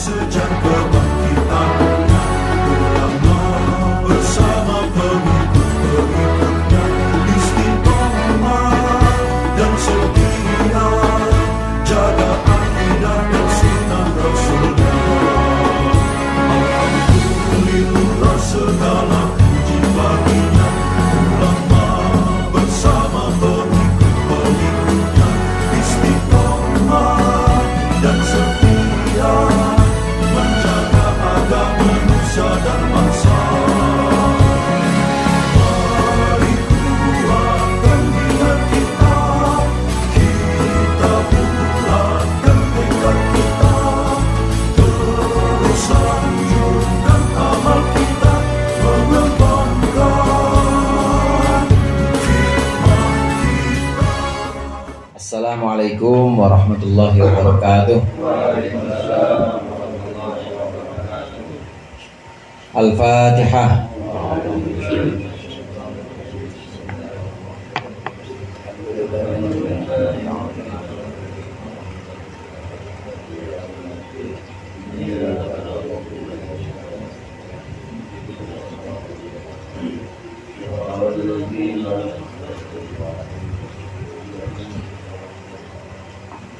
sejak kebangkitannya, ulama bersama pengikut-pengikutnya istiqomah dan setia, jaga akidah dan sunnah Rasulnya. Alhamdulillah segala puji baginya, ulama bersama pengikut-pengikutnya istiqomah dan setia, menjaga agama manusia dan bangsa. Mari kuatkan niat kita, kita bulatkan tekad kita, terus lanjutkan amal kita, mengembangkan hikmah kita. Assalamualaikum warahmatullahi wabarakatuh. Al-Fatihah.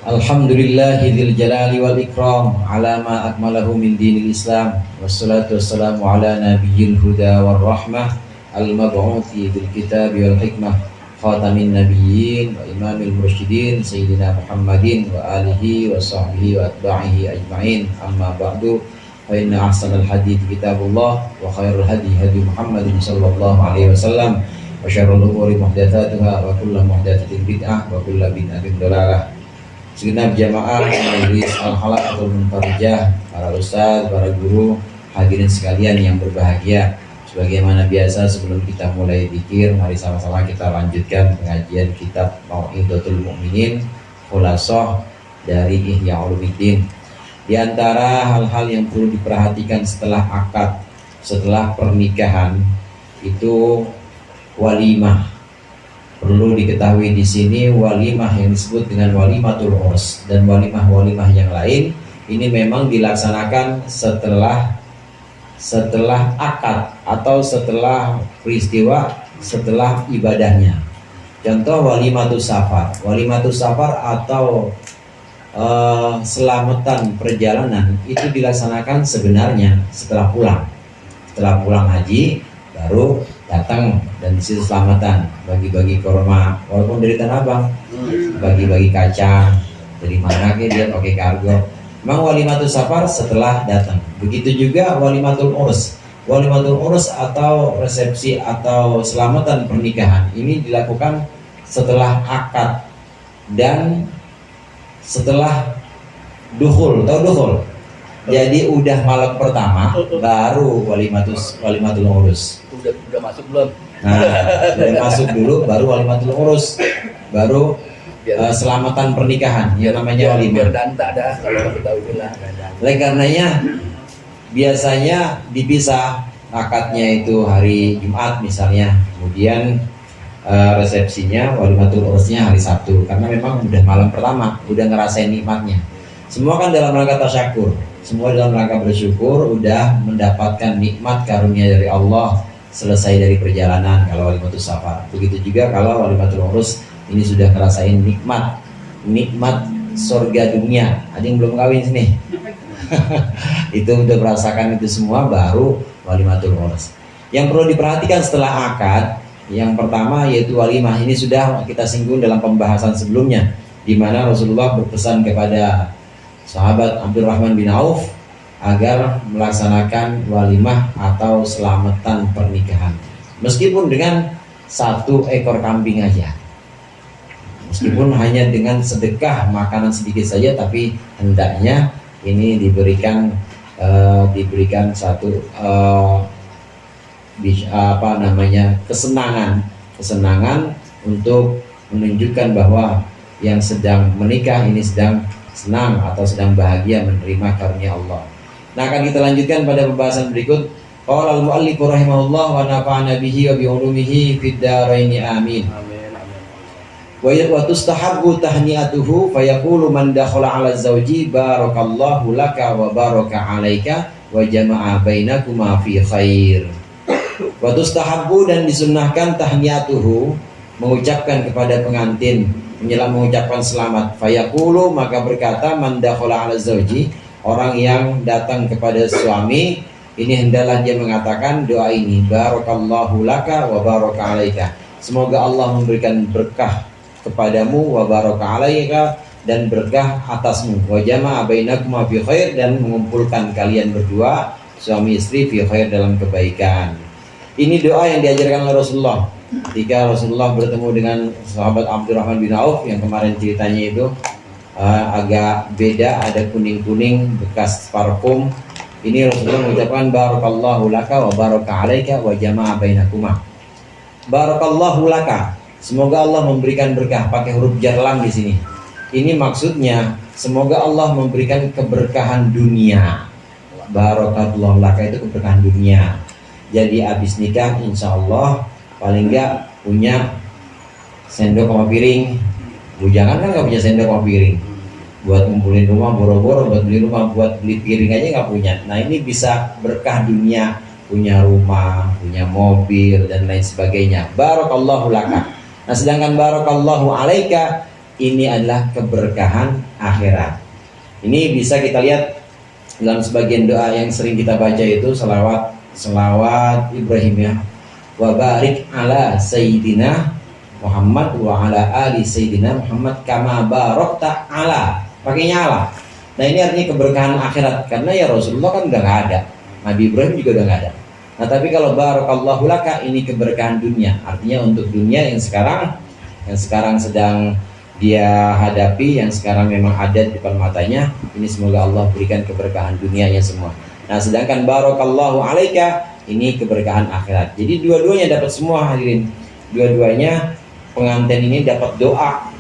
Alhamdulillahil jalali wal ikram ala ma akmalahu min dinil Islam, wassalatu wassalamu ala nabiyyil huda war rahmah al-mab'uthi bil kitabi wal hikmah, khatamin nabiyyin wa imamil mursyidin sayyidina Muhammadin wa alihi wa sahbihi wa atba'ihi ajma'in. Amma ba'du, fa inna ahsanal hadits kitabullah wa khairul hadi hadi Muhammadin sallallahu alaihi wasallam, wa syarrul umuri muhdatsatuha wa kullu muhdatsatin bid'ah wa kullu bid'atin dhalalah. Segenap jamaah majelis Al-Halaqatul Munfarijah, para ustaz, para guru, hadirin sekalian yang berbahagia. Sebagaimana biasa, sebelum kita mulai zikir, mari sama-sama kita lanjutkan pengajian kitab Mau'izatul Mu'minin, Khulasoh dari Ihya Ulumuddin. Di antara hal-hal yang perlu diperhatikan setelah akad, setelah pernikahan, itu walimah. Perlu diketahui di sini walimah yang disebut dengan walimatul urs dan walimah-walimah yang lain ini memang dilaksanakan setelah akad atau setelah peristiwa, setelah ibadahnya. Contoh walimatus safar. Walimatus safar atau selamatan perjalanan itu dilaksanakan sebenarnya setelah pulang. Setelah pulang haji baru datang dan disitu selamatan, bagi-bagi kurma, walaupun dari Tanah Abang, bagi-bagi kacang, dari mana ke dia pakai kargo. Memang walimatul safar setelah datang. Begitu juga walimatul urus. Walimatul urus atau resepsi atau selamatan pernikahan ini dilakukan setelah akad dan setelah dukhul. Tahu dukhul? Jadi udah malam pertama baru walimatul urus. Udah masuk belum? Nah, udah masuk dulu baru walimatul urus, baru selamatan pernikahan yang namanya walimah. Biar dan tak ada kalau kita tahu lah. Oleh karenanya biasanya dipisah, akadnya itu hari Jumat misalnya, kemudian resepsinya walimatul urusnya hari Sabtu, karena memang udah malam pertama, udah ngerasain nikmatnya. Semua kan dalam rangka tasyakur, semua dalam rangka bersyukur, udah mendapatkan nikmat karunia dari Allah selesai dari perjalanan kalau walimatul safar. Begitu juga kalau walimatul urus ini sudah ngerasain nikmat surga dunia. Ada yang belum kawin sini? Itu udah merasakan itu semua baru walimatul urus. Yang perlu diperhatikan setelah akad, yang pertama yaitu walimah. Ini sudah kita singgung dalam pembahasan sebelumnya, di mana Rasulullah berpesan kepada sahabat Abdurrahman bin Auf agar melaksanakan walimah atau selamatan pernikahan, meskipun dengan 1 ekor kambing aja, meskipun hanya dengan sedekah makanan sedikit saja, tapi hendaknya ini diberikan satu kesenangan untuk menunjukkan bahwa yang sedang menikah ini sedang senang atau sedang bahagia menerima karunia Allah. Nah, akan kita lanjutkan pada pembahasan berikut. Qala al-mu'allif rahimahullah wa nafa'ana bihi wa bi ulumihi fid dharain amin. Wa tustahabbu tahniatuhu fayaqulu man dakhala 'ala zawji barakallahu laka wa baraka 'alaika wa jama'a bainakuma fi khair. Wa tustahabbu, dan disunnahkan tahniatuhu, mengucapkan kepada pengantin, mengucapkan selamat. Fayaqulu, maka berkata man dakhala 'ala zawji, orang yang datang kepada suami, ini hendaklah dia mengatakan doa ini, barakallahu laka wa baraka 'alaika. Semoga Allah memberikan berkah kepadamu, wa baraka 'alaika, dan berkah atasmu, wa jama'a bainakuma fi khair, dan mengumpulkan kalian berdua suami istri fi khair, dalam kebaikan. Ini doa yang diajarkan oleh Rasulullah ketika Rasulullah bertemu dengan sahabat Abdurrahman bin Auf yang kemarin ceritanya itu agak beda, ada kuning-kuning bekas parfum. Ini Rasulullah mengucapkan barakallahu laka wa baraka 'alaika wa jama'a bainakuma. Barakallahu laka, semoga Allah memberikan berkah, pakai huruf jar lam di sini. Ini maksudnya semoga Allah memberikan keberkahan dunia. Barakallahu laka itu keberkahan dunia. Jadi habis nikah insya Allah paling enggak punya sendok sama piring. Bujangan kan nggak punya sendok sama piring, buat ngumpulin rumah, boro-boro buat beli rumah, buat beli piring aja nggak punya. Nah ini bisa berkah dunia, punya rumah, punya mobil, dan lain sebagainya. Barakallahu laka. Nah sedangkan barakallahu 'alaika ini adalah keberkahan akhirat. Ini bisa kita lihat dalam sebagian doa yang sering kita baca, itu selawat Ibrahimiyah, wa barik ala sayyidina Muhammad wa ala ali sayyidina Muhammad kama barakta ala, pakainya ala. Nah ini artinya keberkahan akhirat, karena ya Rasulullah kan udah nggak ada, Nabi Ibrahim juga udah nggak ada. Nah tapi kalau barakallahu laka ini keberkahan dunia, artinya untuk dunia yang sekarang sedang dia hadapi, yang sekarang memang ada di depan matanya, ini semoga Allah berikan keberkahan dunianya semua. Nah sedangkan barakallahu 'alaika ini keberkahan akhirat. Jadi dua-duanya dapat semua, hadirin. Dua-duanya pengantin ini dapat doa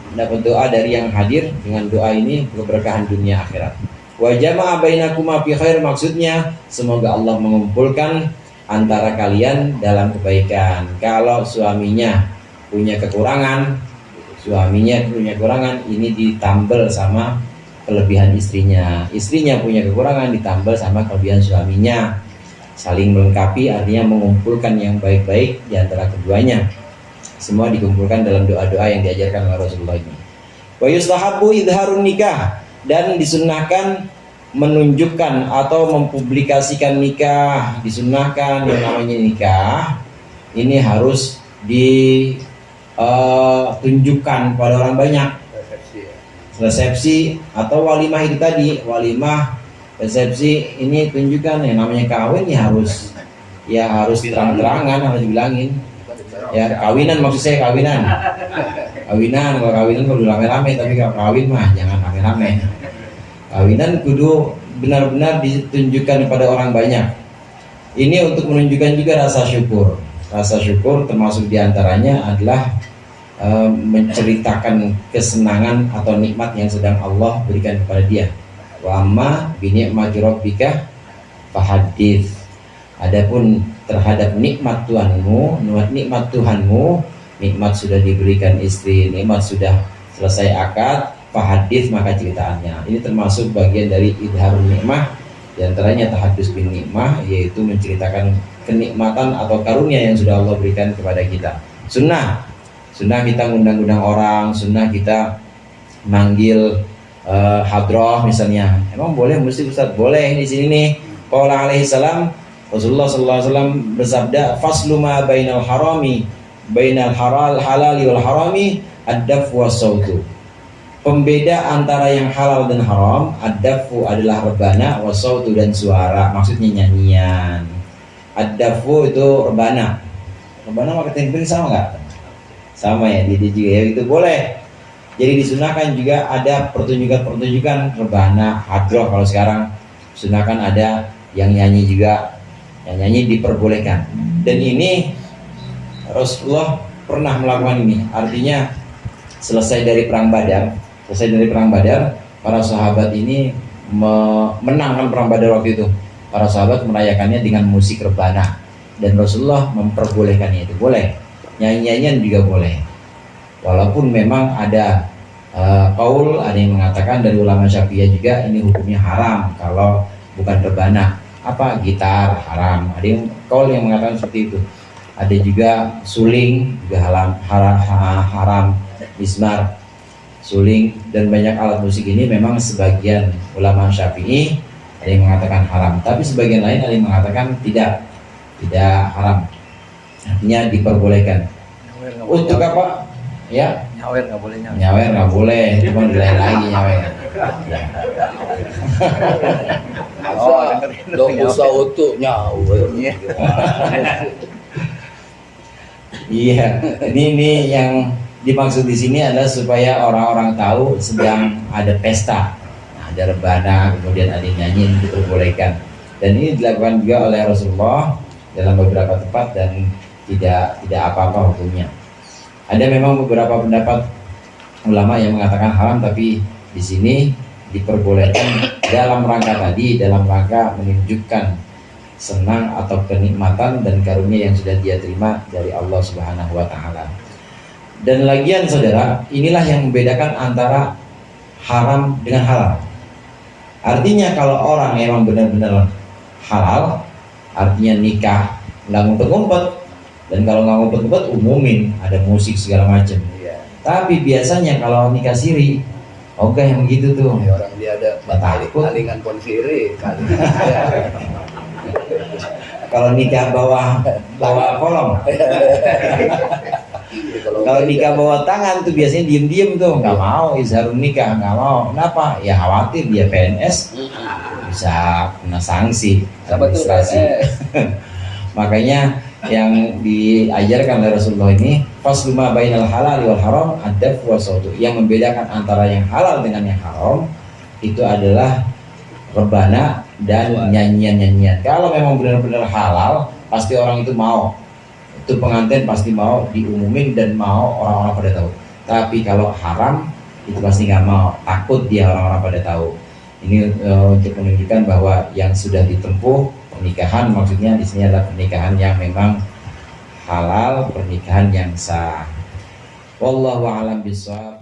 dari yang hadir, dengan doa ini keberkahan dunia akhirat. Wa jama'a bainakuma fi khair, maksudnya semoga Allah mengumpulkan antara kalian dalam kebaikan. Kalau suaminya punya kekurangan, ini ditambal sama kelebihan istrinya. Istrinya punya kekurangan, ditambal sama kelebihan suaminya. Saling melengkapi, artinya mengumpulkan yang baik-baik di antara keduanya. Semua dikumpulkan dalam doa-doa yang diajarkan oleh Rasulullah ini. Wa yustahabbu idharun nikah, dan disunnahkan menunjukkan atau mempublikasikan nikah. Disunnahkan yang namanya nikah ini harus ditunjukkan pada orang banyak. Resepsi atau walimah itu tadi, walimah, resepsi, ini tunjukkan yang namanya kawin ya harus terang-terangan, harus dibilangin. Ya kawinan, maksud saya kawinan. Kalau kawinan kudu rame-rame, tapi kalau kawin mah jangan rame-rame. Kawinan kudu benar-benar ditunjukkan kepada orang banyak. Ini untuk menunjukkan juga rasa syukur. Rasa syukur termasuk diantaranya adalah menceritakan kesenangan atau nikmat yang sedang Allah berikan kepada dia. Wa amma bi ni'mati rabbika fahadits. Adapun terhadap nikmat Tuhanmu, nikmat sudah diberikan istri, nikmat sudah selesai akad, fahadits, maka ceritaannya. Ini termasuk bagian dari idharun nikmah, di antaranya tahadus bin nikmah, yaitu menceritakan kenikmatan atau karunia yang sudah Allah berikan kepada kita. Sunnah kita ngundang-undang orang, sunnah kita manggil hadroh misalnya. Emang boleh mesti Ustaz? Boleh di sini nih. Qala alaihi salam, Rasulullah sallallahu alaihi wasallam bersabda, faslu ma bainal halali wal harami ad-daf was-sautu. Pembeda antara yang halal dan haram, ad-dafu adalah rebana, was-sautu dan suara, maksudnya nyanyian. Ad-dafu itu rebana. Rebana pakai tempel sama enggak? Sama ya, jadi juga ya itu boleh. Jadi disunahkan juga ada pertunjukan rebana, hadroh. Kalau sekarang sunahkan ada yang nyanyi juga, yang nyanyi diperbolehkan. Dan ini Rasulullah pernah melakukan ini. Artinya selesai dari perang Badar, para sahabat ini menangkan perang Badar waktu itu. Para sahabat merayakannya dengan musik rebana, dan Rasulullah memperbolehkannya. Itu boleh. Nyanyi-nyanyian juga boleh. Walaupun memang ada qaul, ada yang mengatakan dari ulama Syafi'iyah juga ini hukumnya haram kalau bukan rebana. Apa gitar haram, ada yang qaul yang mengatakan seperti itu. Ada juga suling juga haram, mizmar, suling dan banyak alat musik ini memang sebagian ulama Syafi'i ada yang mengatakan haram, tapi sebagian lain ada yang mengatakan tidak haram, artinya diperbolehkan. Untuk apa? Ya, Nyawer nggak boleh nyawer. nyawer nggak boleh, cuma dilain lagi nyawer. Oh, dosa utuh nyawer. Iya, ini yang dimaksud di sini adalah supaya orang-orang tahu sedang ada pesta, ada rebana, kemudian ada nyanyi diperbolehkan. Dan ini dilakukan juga oleh Rasulullah dalam beberapa tempat dan tidak apa-apa hukumnya. Ada memang beberapa pendapat ulama yang mengatakan haram, tapi di sini diperbolehkan dalam rangka menunjukkan senang atau kenikmatan dan karunia yang sudah dia terima dari Allah Subhanahu wa taala. Dan lagian saudara, inilah yang membedakan antara haram dengan halal. Artinya kalau orang memang benar-benar halal, artinya nikah nggak ngumpet-ngumpet, dan kalau nggak ngumpet-ngumpet umumin, ada musik segala macam. Iya. Tapi biasanya kalau nikah siri, oke yang begitu tuh. Ya, orang dia ada Takut. kalingan pon siri kali. Kalau nikah bawa kolong, kalau nikah bawa tangan tuh biasanya diem-diem tuh, nggak mau izharun nikah, nggak mau. Kenapa? Ya khawatir dia PNS bisa kena sanksi administrasi. Makanya yang diajarkan oleh Rasulullah ini faslu ma bainal halal wal haram adab wa sautu, yang membedakan antara yang halal dengan yang haram itu adalah rebana dan nyanyian-nyanyian. Kalau memang benar-benar halal, pasti orang itu mau, itu pengantin pasti mau diumumin dan mau orang-orang pada tahu. Tapi kalau haram itu pasti nggak mau, takut dia orang-orang pada tahu. Ini untuk menunjukkan bahwa yang sudah ditempuh pernikahan, maksudnya di sini adalah pernikahan yang memang halal, pernikahan yang sah. Wallahu a'lam bishawab.